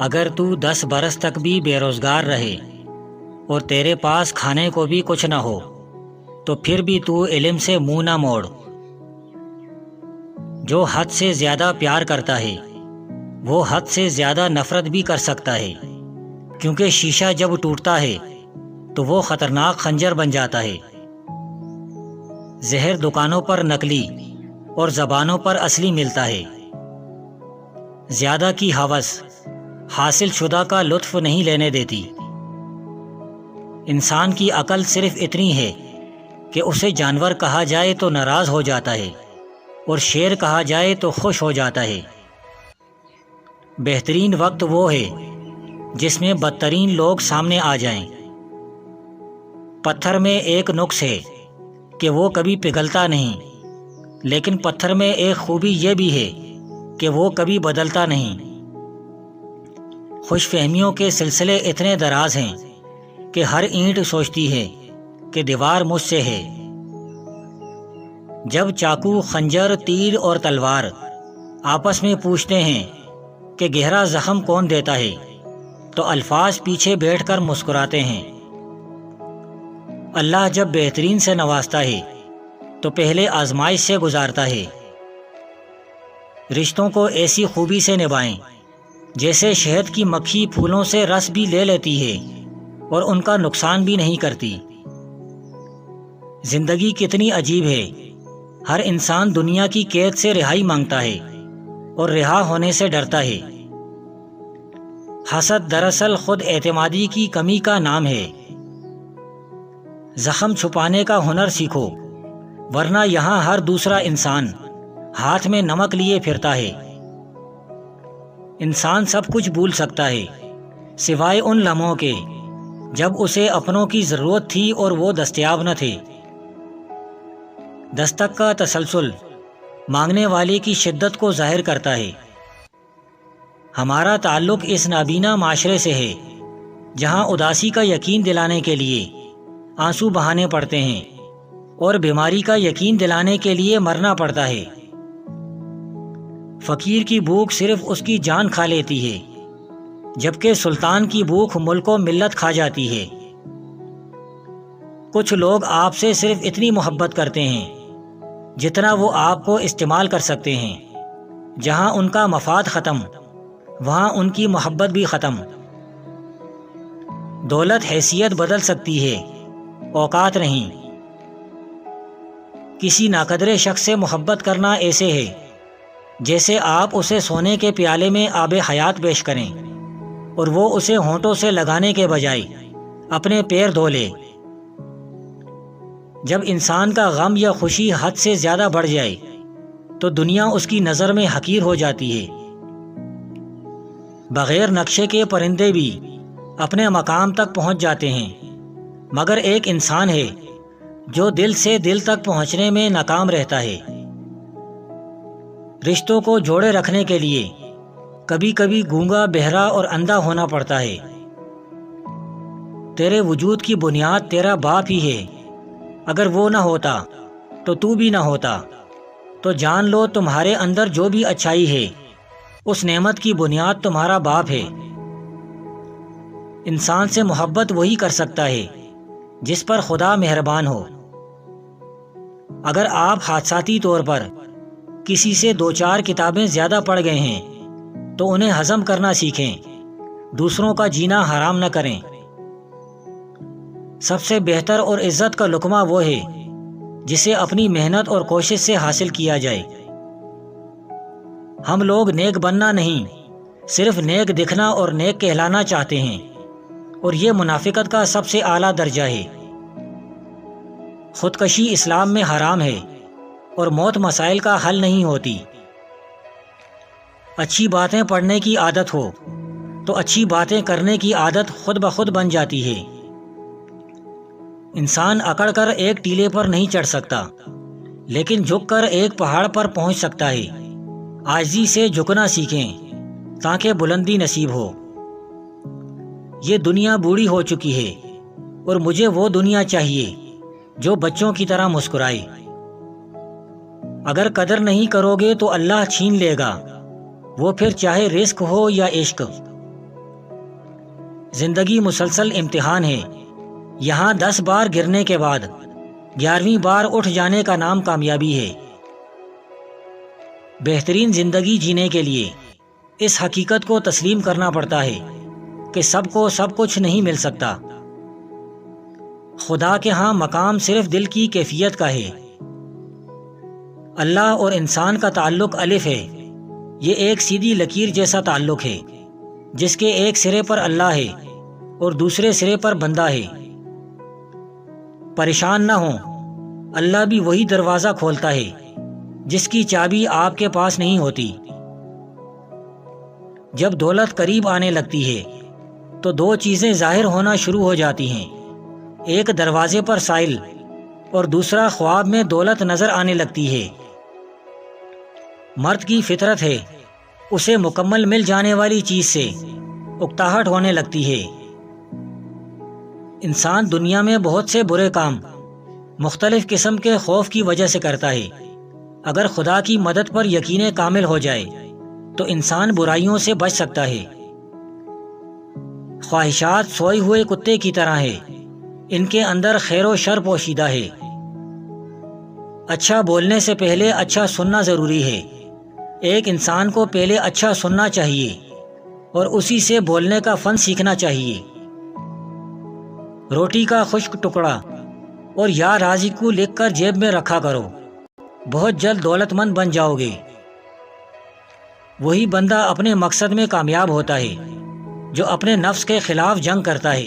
اگر تو 10 برس تک بھی بے روزگار رہے اور تیرے پاس کھانے کو بھی کچھ نہ ہو تو پھر بھی تو علم سے منہ نہ موڑ۔ جو حد سے زیادہ پیار کرتا ہے وہ حد سے زیادہ نفرت بھی کر سکتا ہے، کیونکہ شیشہ جب ٹوٹتا ہے تو وہ خطرناک خنجر بن جاتا ہے۔ زہر دکانوں پر نقلی اور زبانوں پر اصلی ملتا ہے۔ زیادہ کی ہوس حاصل شدہ کا لطف نہیں لینے دیتی۔ انسان کی عقل صرف اتنی ہے کہ اسے جانور کہا جائے تو ناراض ہو جاتا ہے اور شیر کہا جائے تو خوش ہو جاتا ہے۔ بہترین وقت وہ ہے جس میں بدترین لوگ سامنے آ جائیں۔ پتھر میں ایک نقص ہے کہ وہ کبھی پگھلتا نہیں، لیکن پتھر میں ایک خوبی یہ بھی ہے کہ وہ کبھی بدلتا نہیں۔ خوش فہمیوں کے سلسلے اتنے دراز ہیں کہ ہر اینٹ سوچتی ہے کہ دیوار مجھ سے ہے۔ جب چاقو، خنجر، تیر اور تلوار آپس میں پوچھتے ہیں کہ گہرا زخم کون دیتا ہے تو الفاظ پیچھے بیٹھ کر مسکراتے ہیں۔ اللہ جب بہترین سے نوازتا ہے تو پہلے آزمائش سے گزارتا ہے۔ رشتوں کو ایسی خوبی سے نبھائیں جیسے شہد کی مکھی پھولوں سے رس بھی لے لیتی ہے اور ان کا نقصان بھی نہیں کرتی۔ زندگی کتنی عجیب ہے، ہر انسان دنیا کی قید سے رہائی مانگتا ہے اور رہا ہونے سے ڈرتا ہے۔ حسد دراصل خود اعتمادی کی کمی کا نام ہے۔ زخم چھپانے کا ہنر سیکھو، ورنہ یہاں ہر دوسرا انسان ہاتھ میں نمک لیے پھرتا ہے۔ انسان سب کچھ بھول سکتا ہے سوائے ان لمحوں کے جب اسے اپنوں کی ضرورت تھی اور وہ دستیاب نہ تھے۔ دستک کا تسلسل مانگنے والے کی شدت کو ظاہر کرتا ہے۔ ہمارا تعلق اس نابینا معاشرے سے ہے جہاں اداسی کا یقین دلانے کے لیے آنسو بہانے پڑتے ہیں اور بیماری کا یقین دلانے کے لیے مرنا پڑتا ہے۔ فقیر کی بھوک صرف اس کی جان کھا لیتی ہے، جبکہ سلطان کی بھوک ملک و ملت کھا جاتی ہے۔ کچھ لوگ آپ سے صرف اتنی محبت کرتے ہیں جتنا وہ آپ کو استعمال کر سکتے ہیں۔ جہاں ان کا مفاد ختم وہاں ان کی محبت بھی ختم۔ دولت حیثیت بدل سکتی ہے، اوقات نہیں۔ کسی ناقدر شخص سے محبت کرنا ایسے ہے جیسے آپ اسے سونے کے پیالے میں آب حیات پیش کریں اور وہ اسے ہونٹوں سے لگانے کے بجائے اپنے پیر دھو لے۔ جب انسان کا غم یا خوشی حد سے زیادہ بڑھ جائے تو دنیا اس کی نظر میں حقیر ہو جاتی ہے۔ بغیر نقشے کے پرندے بھی اپنے مقام تک پہنچ جاتے ہیں، مگر ایک انسان ہے جو دل سے دل تک پہنچنے میں ناکام رہتا ہے۔ رشتوں کو جوڑے رکھنے کے لیے کبھی کبھی گونگا، بہرا اور اندھا ہونا پڑتا ہے۔ تیرے وجود کی بنیاد تیرا باپ ہی ہے، اگر وہ نہ ہوتا تو تو بھی نہ ہوتا۔ تو جان لو تمہارے اندر جو بھی اچھائی ہے اس نعمت کی بنیاد تمہارا باپ ہے۔ انسان سے محبت وہی کر سکتا ہے جس پر خدا مہربان ہو۔ اگر آپ حادثاتی طور پر کسی سے 2-4 کتابیں زیادہ پڑھ گئے ہیں تو انہیں ہضم کرنا سیکھیں، دوسروں کا جینا حرام نہ کریں۔ سب سے بہتر اور عزت کا لقمہ وہ ہے جسے اپنی محنت اور کوشش سے حاصل کیا جائے۔ ہم لوگ نیک بننا نہیں، صرف نیک دکھنا اور نیک کہلانا چاہتے ہیں، اور یہ منافقت کا سب سے اعلیٰ درجہ ہے۔ خودکشی اسلام میں حرام ہے اور موت مسائل کا حل نہیں ہوتی۔ اچھی باتیں پڑھنے کی عادت ہو تو اچھی باتیں کرنے کی عادت خود بخود بن جاتی ہے۔ انسان اکڑ کر ایک ٹیلے پر نہیں چڑھ سکتا، لیکن جھک کر ایک پہاڑ پر پہنچ سکتا ہے۔ عاجزی سے جھکنا سیکھیں تاکہ بلندی نصیب ہو۔ یہ دنیا بوڑھی ہو چکی ہے اور مجھے وہ دنیا چاہیے جو بچوں کی طرح مسکرائے۔ اگر قدر نہیں کرو گے تو اللہ چھین لے گا، وہ پھر چاہے رزق ہو یا عشق۔ زندگی مسلسل امتحان ہے، یہاں 10 بار گرنے کے بعد 11ویں بار اٹھ جانے کا نام کامیابی ہے۔ بہترین زندگی جینے کے لیے اس حقیقت کو تسلیم کرنا پڑتا ہے کہ سب کو سب کچھ نہیں مل سکتا۔ خدا کے ہاں مقام صرف دل کی کیفیت کا ہے۔ اللہ اور انسان کا تعلق الف ہے، یہ ایک سیدھی لکیر جیسا تعلق ہے جس کے ایک سرے پر اللہ ہے اور دوسرے سرے پر بندہ ہے۔ پریشان نہ ہوں، اللہ بھی وہی دروازہ کھولتا ہے جس کی چابی آپ کے پاس نہیں ہوتی۔ جب دولت قریب آنے لگتی ہے تو 2 چیزیں ظاہر ہونا شروع ہو جاتی ہیں، ایک دروازے پر سائل اور دوسرا خواب میں دولت نظر آنے لگتی ہے۔ مرد کی فطرت ہے، اسے مکمل مل جانے والی چیز سے اکتاہٹ ہونے لگتی ہے۔ انسان دنیا میں بہت سے برے کام مختلف قسم کے خوف کی وجہ سے کرتا ہے۔ اگر خدا کی مدد پر یقین کامل ہو جائے تو انسان برائیوں سے بچ سکتا ہے۔ خواہشات سوئے ہوئے کتے کی طرح ہے، ان کے اندر خیر و شر پوشیدہ ہے۔ اچھا بولنے سے پہلے اچھا سننا ضروری ہے۔ ایک انسان کو پہلے اچھا سننا چاہیے اور اسی سے بولنے کا فن سیکھنا چاہیے۔ روٹی کا خشک ٹکڑا اور یا رازق لکھ کر جیب میں رکھا کرو، بہت جلد دولت مند بن جاؤ گے۔ وہی بندہ اپنے مقصد میں کامیاب ہوتا ہے جو اپنے نفس کے خلاف جنگ کرتا ہے۔